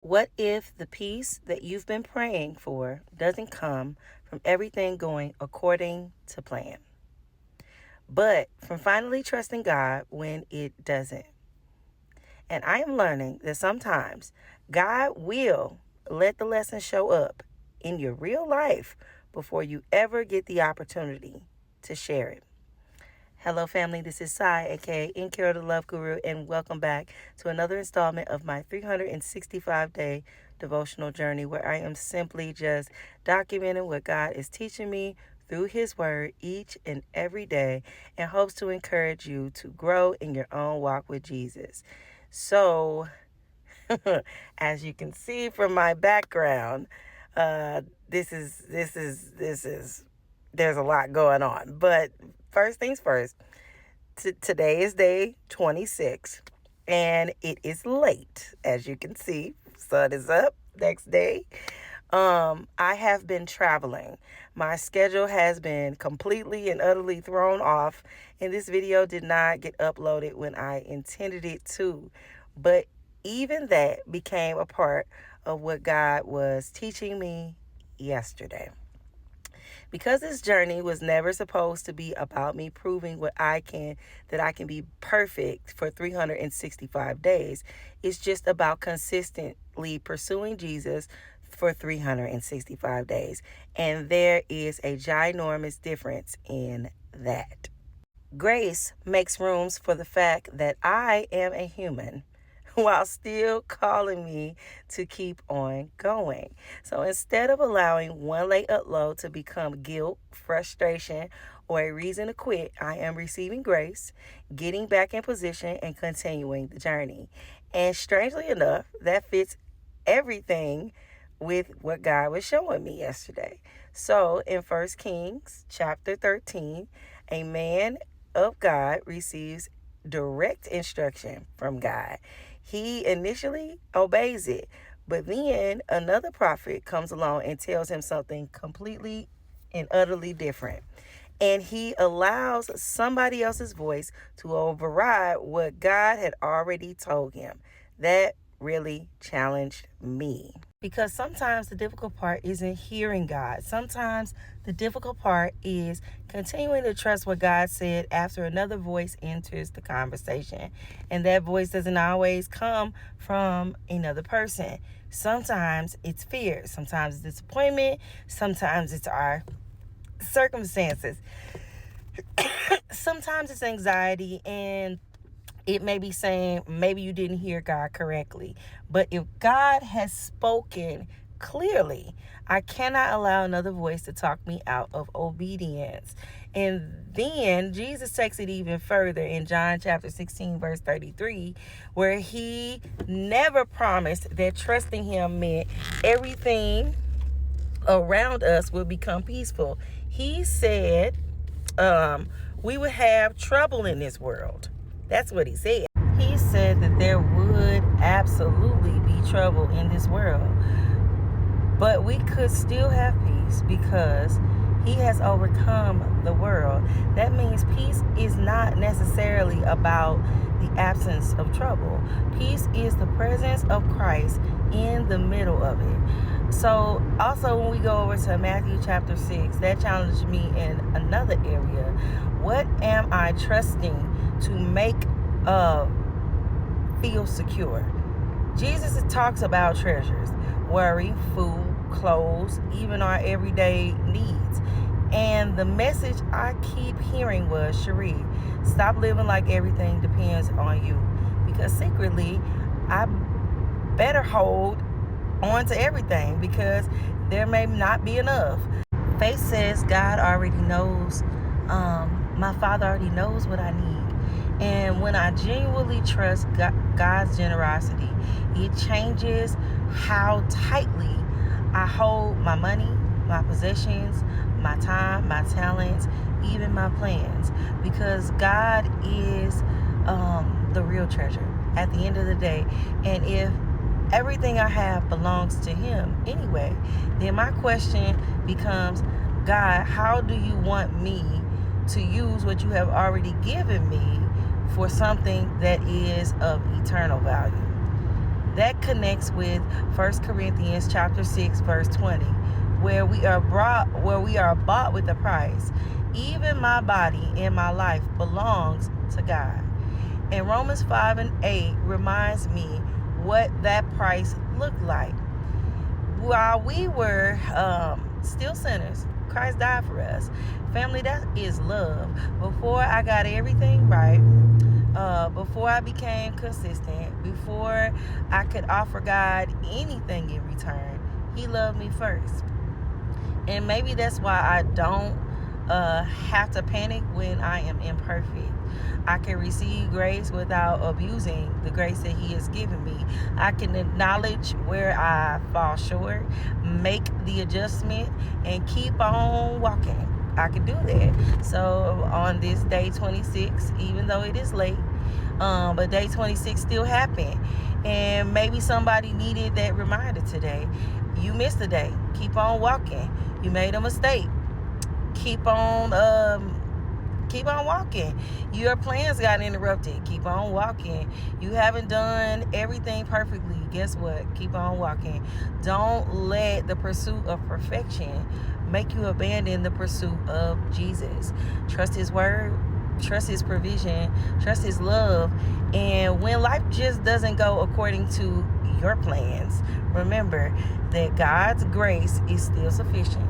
What if the peace that you've been praying for doesn't come from everything going according to plan, but from finally trusting God when it doesn't? And I am learning that sometimes God will let the lesson show up in your real life before you ever get the opportunity to share it. Hello, family. This is Sai, aka In Care the Love Guru, and welcome back to another installment of my 365-day devotional journey, where I am simply just documenting what God is teaching me through His Word each and every day, and hopes to encourage you to grow in your own walk with Jesus. So, as you can see from my background, this is there's a lot going on. But first things first, today is day 26, and it is late. As you can see, sun is up. Next day, I have been traveling. My schedule has been completely and utterly thrown off, and this video did not get uploaded when I intended it to. But even that became a part of what God was teaching me yesterday. Because this journey was never supposed to be about me proving that I can be perfect for 365 days. It's just about consistently pursuing Jesus for 365 days. And there is a ginormous difference in that. Grace makes rooms for the fact that I am a human while still calling me to keep on going. So instead of allowing one late upload to become guilt, frustration, or a reason to quit, I am receiving grace, getting back in position, and continuing the journey. And strangely enough, that fits everything with what God was showing me yesterday. So in 1 Kings chapter 13, a man of God receives direct instruction from God. He initially obeys it, but then another prophet comes along and tells him something completely and utterly different. And he allows somebody else's voice to override what God had already told him. That really challenged me. Because sometimes the difficult part isn't hearing God. Sometimes the difficult part is continuing to trust what God said after another voice enters the conversation. And that voice doesn't always come from another person. Sometimes it's fear. Sometimes it's disappointment. Sometimes it's our circumstances. Sometimes it's anxiety, and it may be saying maybe you didn't hear God correctly. But if God has spoken clearly, I cannot allow another voice to talk me out of obedience. And then Jesus takes it even further in John chapter 16, verse 33, where he never promised that trusting him meant everything around us would become peaceful. He said we would have trouble in this world. That's what he said. He said that there would absolutely be trouble in this world, but we could still have peace because he has overcome the world. That means peace is not necessarily about the absence of trouble. Peace is the presence of Christ in the middle of it. So also when we go over to Matthew chapter 6, that challenged me in another area. What am I trusting to make feel secure? Jesus talks about treasures, worry, food, clothes, even our everyday needs. And the message I keep hearing was, Cherie, stop living like everything depends on you. Because secretly, I better hold on to everything because there may not be enough. Faith says God already knows, my Father already knows what I need. And when I genuinely trust God's generosity, it changes how tightly I hold my money, my possessions, my time, my talents, even my plans. Because God is the real treasure at the end of the day. And if everything I have belongs to him anyway, then my question becomes, God, how do you want me to use what you have already given me for something that is of eternal value? That connects with 1 Corinthians chapter 6, verse 20, where we are bought with a price. Even my body and my life belongs to God. And Romans 5 and 8 reminds me what that price looked like. While we were still sinners, Christ died for us. Family, that is love. Before I got everything right, before I became consistent, before I could offer God anything in return, He loved me first. And maybe that's why I don't have to panic when I am imperfect. I can receive grace without abusing the grace that He has given me. I can acknowledge where I fall short, make the adjustment, and keep on walking. I can do that. So on this day 26, even though it is late, but day 26 still happened. And maybe somebody needed that reminder today. You missed a day. Keep on walking. You made a mistake. Keep on walking. Your plans got interrupted. Keep on walking. You haven't done everything perfectly. Guess what? Keep on walking. Don't let the pursuit of perfection make you abandon the pursuit of Jesus. Trust His word. Trust His provision. Trust His love. And when life just doesn't go according to your plans, remember that God's grace is still sufficient.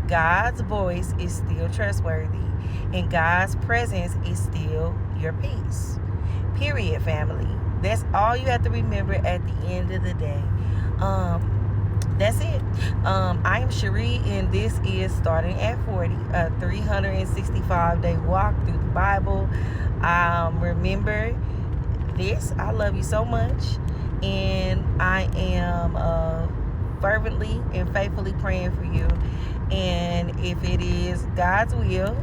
God's voice is still trustworthy, and God's presence is still your peace. Period, family. That's all you have to remember at the end of the day. That's it. I am Cherie, and this is Starting at 40, a 365-day walk through the Bible. Remember this, I love you so much, and I am fervently and faithfully praying for you. And if it is God's will,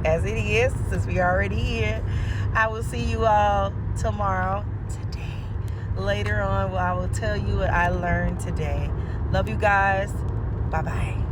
as it is, since we are already here, I will see you all tomorrow. Today, later on, I will tell you what I learned today. Love you guys. Bye-bye.